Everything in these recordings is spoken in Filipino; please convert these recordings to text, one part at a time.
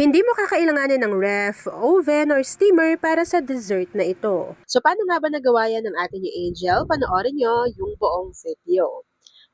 Hindi mo kakailanganin ng ref, oven, or steamer para sa dessert na ito. So paano nga ba nagawa yan ng ating ni Angel? Panoorin nyo yung buong video.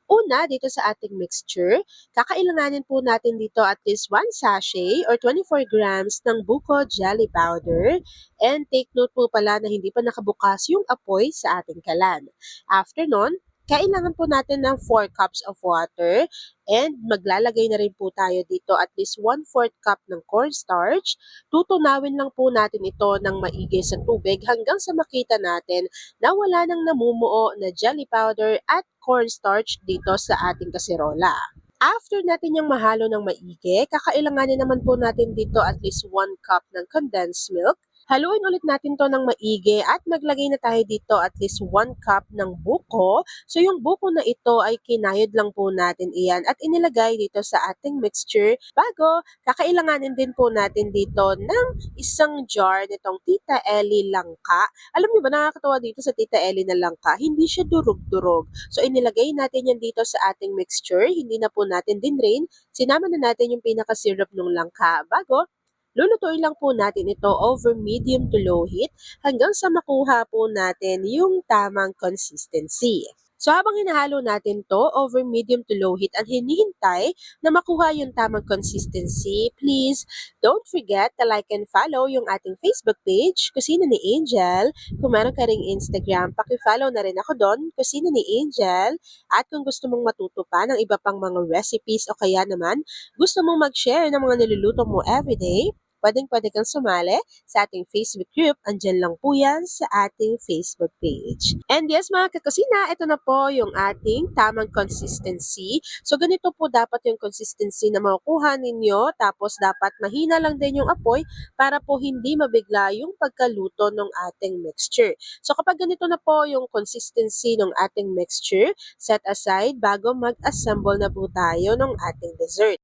Una, dito sa ating mixture, kakailanganin po natin dito at least 1 sachet or 24 grams ng buko jelly powder. And take note po pala na hindi pa nakabukas yung apoy sa ating kalan. After nun, kailangan po natin ng 4 cups of water and maglalagay na rin po tayo dito at least 1/4 cup ng cornstarch. Tutunawin lang po natin ito ng maigi sa tubig hanggang sa makita natin na wala nang namumuo na jelly powder at cornstarch dito sa ating kaserola. After natin yung mahalo ng maigi, kakailanganin naman po natin dito at least 1 cup ng condensed milk. Haluin ulit natin to ng maigi at maglagay na tayo dito at least 1 cup ng buko. So yung buko na ito ay kinayod lang po natin iyan at inilagay dito sa ating mixture. Bago, kakailanganin din po natin dito ng isang jar nitong Tita Ellie langka. Alam niyo ba, nakakatawa dito sa Tita Ellie na langka, hindi siya durog-durog. So inilagay natin yan dito sa ating mixture, hindi na po natin dinrain. Sinama na natin yung pinaka-syrup ng langka. Bago, lulutuin lang po natin ito over medium to low heat hanggang sa makuha po natin yung tamang consistency. So habang hinahalo natin to over medium to low heat at hinihintay na makuha yung tamang consistency, please don't forget to like and follow yung ating Facebook page, Kusina ni Angel. Kung meron ka ring Instagram, paki-follow na rin ako doon, Kusina ni Angel. At kung gusto mong matuto pa ng iba pang mga recipes o kaya naman gusto mong mag-share ng mga niluluto mo everyday, pwedeng-pwede kang sumali sa ating Facebook group. Andyan lang po yan sa ating Facebook page. And yes mga kakusina, ito na po yung ating tamang consistency. So ganito po dapat yung consistency na makukuha ninyo. Tapos dapat mahina lang din yung apoy para po hindi mabigla yung pagkaluto ng ating mixture. So kapag ganito na po yung consistency ng ating mixture, set aside bago mag-assemble na po tayo ng ating dessert.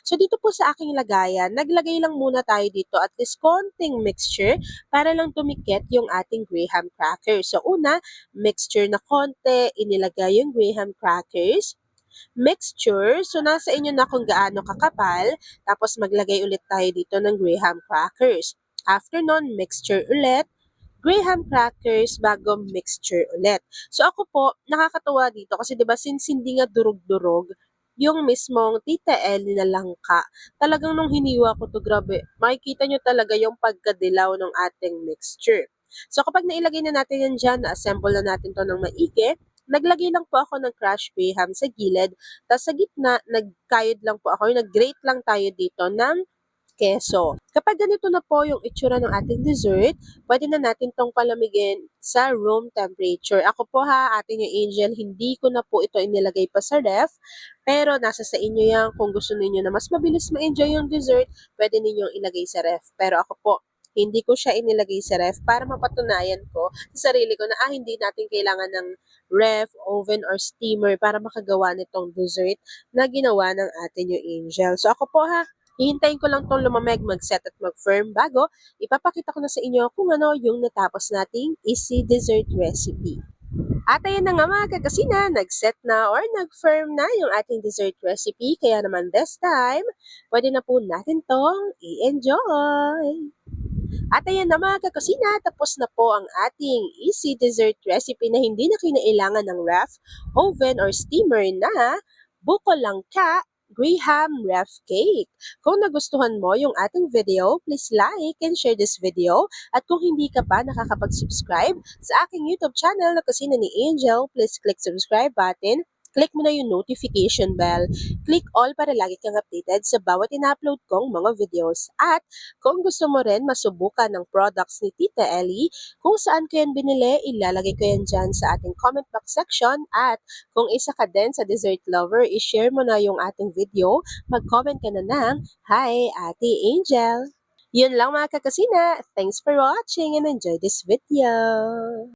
So dito po sa aking lagayan, naglagay lang muna tayo dito at least konting mixture para lang tumikit yung ating graham crackers. So una, mixture na konti, inilagay yung graham crackers. Mixture, so nasa inyo na kung gaano kakapal, tapos maglagay ulit tayo dito ng graham crackers. After nun, mixture ulit, graham crackers bago mixture ulit. So ako po, nakakatuwa dito kasi 'di ba since hindi nga durog-durog, yung mismong Tita Ellie na langka, talagang nung hiniwa ko to, grabe, makikita nyo talaga yung pagkadilaw ng ating mixture. So kapag nailagay na natin yan dyan, na-assemble na natin to ng maigi, naglagay lang po ako ng crushed graham sa gilid, tapos sa gitna, nagkayod lang po ako, nag-grate lang tayo dito ng keso. Kapag ganito na po yung itsura ng ating dessert, pwede na natin tong palamigin sa room temperature. Ako po ha, ating yung Angel, hindi ko na po ito inilagay pa sa ref, pero nasa sa inyo yan. Kung gusto niyo na mas mabilis ma-enjoy yung dessert, pwede ninyong ilagay sa ref. Pero ako po, hindi ko siya inilagay sa ref para mapatunayan ko sa sarili ko na hindi natin kailangan ng ref, oven, or steamer para makagawa nitong dessert na ginawa ng atin yung Angel. So ako po ha, hihintayin ko lang tong lumamig, mag-set at mag-firm bago ipapakita ko na sa inyo kung ano yung natapos nating easy dessert recipe. At ayan na nga mga kakusina, nag-set na or nag-firm na yung ating dessert recipe. Kaya naman this time, pwede na po natin tong i-enjoy. At ayan na mga kakusina, tapos na po ang ating easy dessert recipe na hindi na kinailangan ng ref, oven, or steamer na buko langka graham ref cake. Kung nagustuhan mo yung ating video, please like and share this video. At kung hindi ka pa nakakapag-subscribe sa aking YouTube channel na Kusina ni Angel, please click subscribe button. Click mo na yung notification bell. Click all para lagi kang updated sa bawat ina-upload kong mga videos. At kung gusto mo rin masubukan ng products ni Tita Ellie, kung saan ko yan binili, ilalagay ko yan dyan sa ating comment box section. At kung isa ka din sa dessert lover, i-share mo na yung ating video, mag-comment ka na ng, "Hi, Ate Angel!" Yun lang mga kakasina. Thanks for watching and enjoy this video.